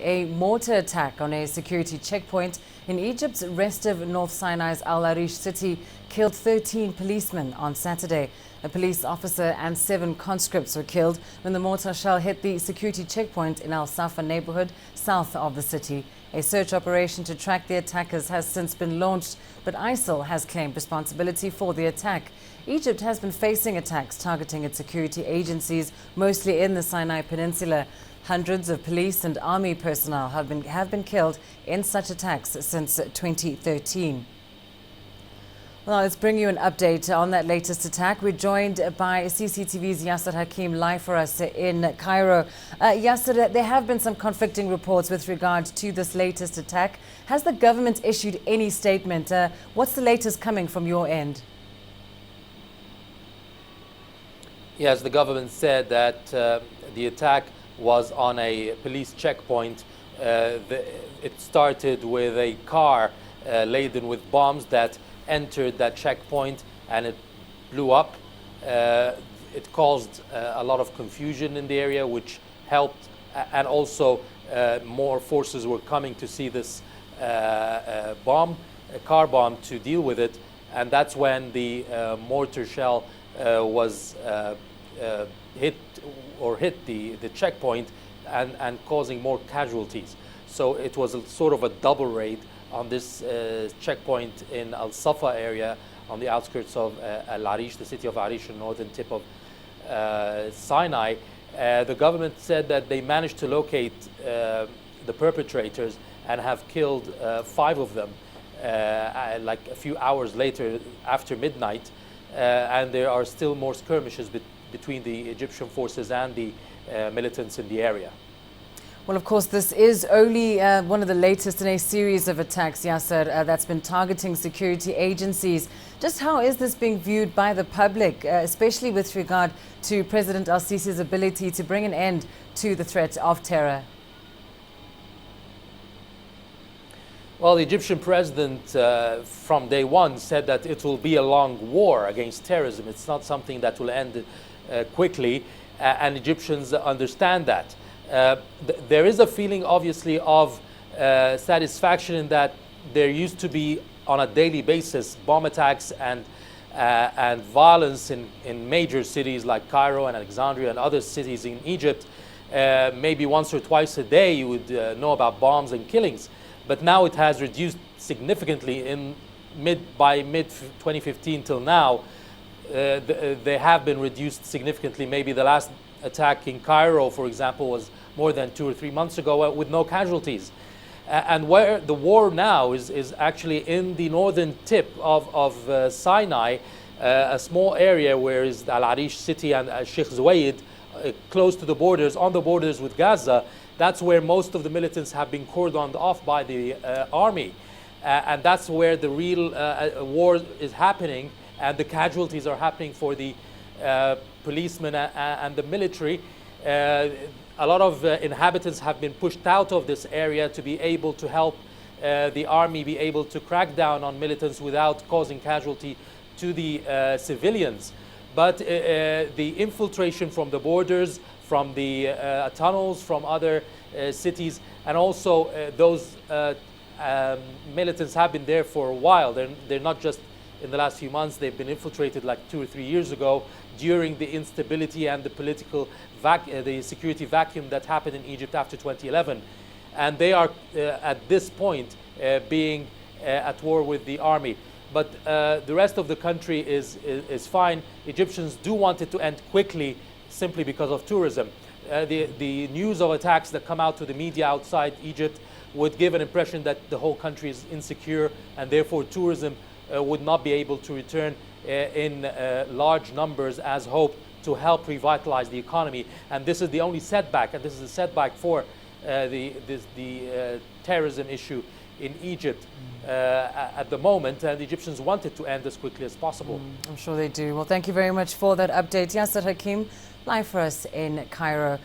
A mortar attack on a security checkpoint in Egypt's restive North Sinai's Al-Arish city killed 13 policemen on Saturday. A police officer and 7 conscripts were killed when the mortar shell hit the security checkpoint in al-Safa neighborhood south of the city. A search operation to track the attackers has since been launched, but ISIL has claimed responsibility for the attack. Egypt has been facing attacks targeting its security agencies, mostly in the Sinai Peninsula. Hundreds of police and army personnel have been killed in such attacks since 2013. Well, let's bring you an update on that latest attack. We're joined by CCTV's Yasser Hakim live for us in Cairo. Yasser, there have been some conflicting reports with regard to this latest attack. Has the government issued any statement? What's the latest coming from your end? Yes, the government said that the attack was on a police checkpoint. It started with a car laden with bombs that entered that checkpoint and it blew up. It caused a lot of confusion in the area, which helped, and also more forces were coming to see this car bomb to deal with it, and that's when the mortar shell was hit the checkpoint and causing more casualties. So it was a sort of a double raid on this checkpoint in al-Safa area on the outskirts of El-Arish, the city of El-Arish, the northern tip of Sinai. The government said that they managed to locate the perpetrators and have killed 5 of them like a few hours later after midnight, and there are still more skirmishes between the Egyptian forces and the militants in the area. Well, of course, this is only one of the latest in a series of attacks, Yasser, that's been targeting security agencies. Just how is this being viewed by the public, especially with regard to President al-Sisi's ability to bring an end to the threat of terror? Well, the Egyptian president from day one said that it will be a long war against terrorism. It's not something that will end quickly, and Egyptians understand that. There is a feeling, obviously, of satisfaction in that there used to be, on a daily basis, bomb attacks and violence in major cities like Cairo and Alexandria and other cities in Egypt. Maybe once or twice a day you would know about bombs and killings. But now it has reduced significantly by mid-2015 till now. They have been reduced significantly. Maybe the last attack in Cairo, for example, was more than 2 or 3 months ago with no casualties. And where the war now is actually in the northern tip of Sinai, a small area where is Al-Arish city and Sheikh Zuweid, close to the borders, on the borders with Gaza. That's where most of the militants have been cordoned off by the army. And that's where the real war is happening, and the casualties are happening for the policemen and the military. A lot of inhabitants have been pushed out of this area to be able to help the army be able to crack down on militants without causing casualty to the civilians. But the infiltration from the borders, from the tunnels, from other cities, and also those militants have been there for a while. They're not just in the last few months. They've been infiltrated like 2 or 3 years ago during the instability and the political the security vacuum that happened in Egypt after 2011. And they are at this point being at war with the army. But the rest of the country is fine. Egyptians do want it to end quickly simply because of tourism. The news of attacks that come out to the media outside Egypt would give an impression that the whole country is insecure, and therefore tourism would not be able to return in large numbers as hoped to help revitalize the economy. And this is the only setback, and this is a setback for the terrorism issue in Egypt at the moment, and the Egyptians want it to end as quickly as possible. I'm sure they do. Well, thank you very much for that update. Yasser Hakim, live for us in Cairo.